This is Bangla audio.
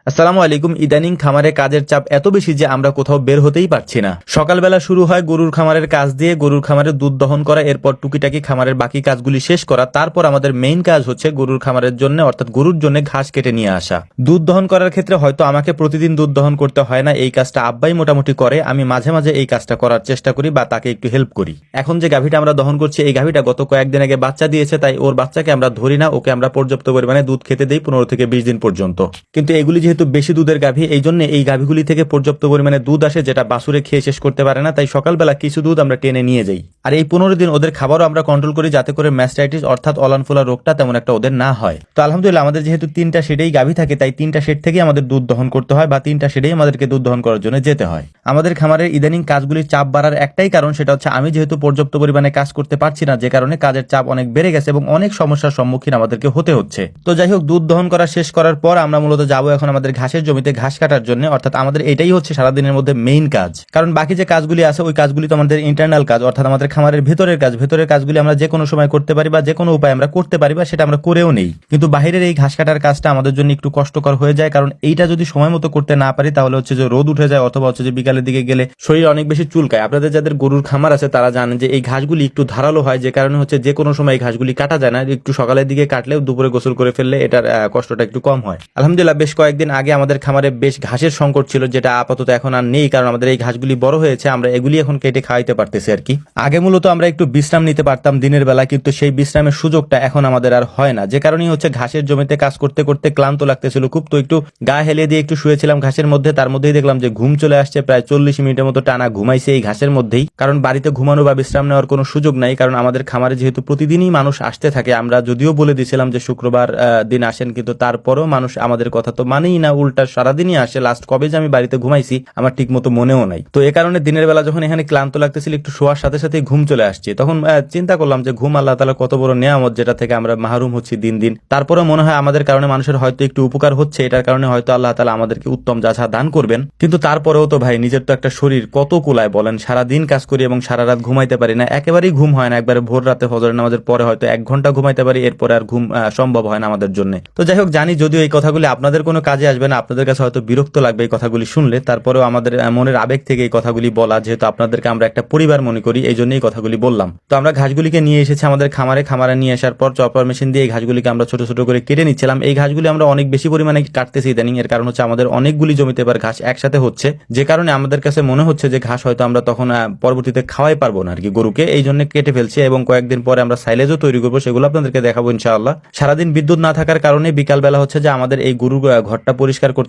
আসসালামু আলাইকুম। ইদানিং খামারে কাজের চাপ এত বেশি যে আমরা কোথাও বের হতেই পারছি না। সকালবেলা শুরু হয় গরুর খামারের কাজ দিয়ে, গরুর খামারে দুধ দহন করা, এরপর টুকিটাকি খামারের বাকি কাজগুলি শেষ করা। তারপর আমাদের মেইন কাজ হচ্ছে গরুর খামারের জন্য অর্থাৎ গরুর জন্য ঘাস কেটে নিয়ে আসা। দুধ দহন করার ক্ষেত্রে হয়তো আমাকে প্রতিদিন দুধ দহন করতে হয় না, এই কাজটা আব্বাই মোটামুটি করে। আমি মাঝে মাঝে এই কাজটা করার চেষ্টা করি বা তাকে একটু হেল্প করি। এখন যে গাভীটা আমরা দহন করছি, এই গাভীটা গত কয়েকদিন আগে বাচ্চা দিয়েছে, তাই ওর বাচ্চাকে আমরা ধরি না, ওকে আমরা পর্যাপ্ত পরিমাণে দুধ খেতে দিই 15 থেকে 20 দিন পর্যন্ত। কিন্তু এগুলি যেহেতু বেশি দুধের গাভী, এই জন্য এই গাভীগুলি থেকে পর্যাপ্ত পরিমাণে দুধ আসে যেটা বাছুরে খেয়ে শেষ করতে পারে না, তাই সকালবেলা কিছু দুধ আমরা টেনে নিয়ে যাই। আর এই 15 দিন ওদের খাবারও আমরা কন্ট্রোল করি যাতে করে ম্যাস্টাইটিস অর্থাৎ অলানফোলা রোগটা তেমন একটা ওদের না হয়। তো আলহামদুলিল্লাহ আমাদের যেহেতু 3টা শেডেই গাভী থাকে, তাই 3টা শেড থেকেই আমাদের দুধ দহন করতে হয় বা 3টা শেডেই আমাদেরকে দুধ দহন করার জন্য যেতে হয়। আমাদের খামারের ইদানিং কাজগুলির চাপ বাড়ার একটাই কারণ, সেটা হচ্ছে আমি যেহেতু পর্যাপ্ত পরিমাণে কাজ করতে পারছি না, যে কারণে কাজের চাপ অনেক বেড়ে গেছে এবং অনেক সমস্যার সম্মুখীন আমাদেরকে হতে হচ্ছে। তো যাই হোক, দুধ দহন করা শেষ করার পর আমরা মূলত যাবো এখন আমাদের ঘাসের জমিতে ঘাস কাটার জন্য। অর্থাৎ আমাদের এটাই হচ্ছে সারাদিনের মধ্যে মেইন কাজ, কারণ বাকি যে কাজগুলি আছে ওই কাজগুলি তো আমাদের ইন্টারনাল কাজ, অর্থাৎ আমাদের খামারের ভেতরের কাজ। ভেতরের কাজগুলি আমরা যে কোনো সময় করতে পারি বা যে কোনো উপায় আমরা করতে পারি বা সেটা আমরা করেও নেই। কিন্তু বাহিরের এই ঘাস কাটার কাজটা আমাদের জন্য একটু কষ্টকর হয়ে যায়, কারণ এইটা যদি সময় মতো করতে না পারি তাহলে হচ্ছে যে রোদ উঠে যায়, অথবা হচ্ছে যে বিকালের দিকে গেলে শরীর অনেক বেশি চুলকায়। আপনাদের যাদের গরুর খামার আছে তারা জানেন যে এই ঘাসগুলি একটু ধারালো হয়, যে কারণে হচ্ছে যে কোনো সময় এই ঘাসগুলি কাটা যায় না। একটু সকালের দিকে কাটলেও দুপুরে গোসল করে ফেললে এটার কষ্টটা একটু কম হয়। আলহামদুলিল্লাহ বেশ কয়েকদিন আগে আমাদের খামারে বেশ ঘাসের সংকট ছিল, যেটা আপাতত এখন আর নেই, কারণ আমাদের এই ঘাসগুলি বড় হয়েছে, আমরা এগুলি এখন কেটে খাওয়াইতে পারতেছি আর কি। আগে মূলত আমরা একটু বিশ্রাম নিতে পারতাম দিনের বেলা, কিন্তু সেই বিশ্রামের সুযোগটা এখন আমাদের আর হয় না, যে কারণেই হচ্ছে ঘাসের জমিতে কাজ করতে করতে ক্লান্ত লাগতেছিল খুব। তো একটু গা হেলিয়ে দিয়ে একটু শুয়েছিলাম ঘাসের মধ্যে, তার মধ্যেই দেখলাম যে ঘুম চলে আসছে। প্রায় 40 মিনিটের মতো টানা ঘুমাইছে এই ঘাসের মধ্যেই, কারণ বাড়িতে ঘুমানো বা বিশ্রাম নেওয়ার কোনো সুযোগ নাই। কারণ আমাদের খামারে যেহেতু প্রতিদিনই মানুষ আসতে থাকে, আমরা যদিও বলে দিয়েছিলাম যে শুক্রবার দিন আসেন, কিন্তু তারপরেও মানুষ আমাদের কথা তো মানেই না, উল্টা সারাদিনই আসে। লাস্ট কবে যে আমি বাড়িতে ঘুমাইছি আমার ঠিক মতো মনেও নাই। তো এ কারণে দিনের বেলা যখন এখানে ক্লান্ত লাগতেছিল, একটু শোয়ার সাথে সাথে ঘুম চলে আসছে। তখন চিন্তা করলাম যে ঘুম আল্লাহ তাআলা কত বড় নেয়ামত, যেটা থেকে আমরা মাহরুম হচ্ছি দিন দিন। তারপরে মনে হয় আমাদের কারণে মানুষের হয়তো একটু উপকার হচ্ছে, এটার কারণে হয়তো আল্লাহ তাআলা আমাদেরকে উত্তম যাচা দান করবেন। কিন্তু তারপরেও তো ভাই নিজের তো একটা শরীর কত কুলায় বলেন। সারাদিন কাজ করি এবং সারা রাত ঘুমাইতে পারি না, একেবারেই ঘুম হয় না। একবারে ভোর রাতে ফজরের নামাজের পরে হয়তো 1 ঘন্টা ঘুমাইতে পারি, এরপরে আর ঘুম সম্ভব হয় না আমাদের জন্য। তো যাই হোক, জানি যদিও এই কথাগুলি আপনাদের কোনো কাজে আসবে না, আপনাদের কাছে হয়তো বিরক্ত লাগবে এই কথাগুলি শুনলে, তারপরেও আমাদের মনের আবেগ থেকে এই কথাগুলি বলা, যেহেতু আপনাদেরকে আমরা একটা পরিবার মনে করি, এই জন্যই কথাগুলি বললাম। তো আমরা ঘাসগুলিকে নিয়ে এসেছি আমাদের খামারে নিয়ে আসার পর চপার মেশিন দিয়ে এই ঘাসগুলিকে আমরা ছোট ছোট করে কেটে নিচ্ছিলাম। এই ঘাসগুলি আমরা অনেক বেশি পরিমাণে কাটতেছি ইদানিং, এর কারণ হচ্ছে আমাদের অনেকগুলি জমিতে এবার ঘাস একসাথে হচ্ছে, যে কারণে আমাদের কাছে মনে হচ্ছে যে ঘাস হয়তো আমরা তখন পরবর্তীতে খাওয়াই পারবো না আর কি গরুকে, এই জন্য কেটে ফেলছি। এবং কয়েকদিন পরে আমরা সাইলেজও তৈরি করবো, সেগুলো আপনাদেরকে দেখাবো ইনশাআল্লাহ। সারাদিন বিদ্যুৎ না থাকার কারণে বিকাল বেলা হচ্ছে যে আমাদের এই গরুর ঘরটা পরিষ্কার করতে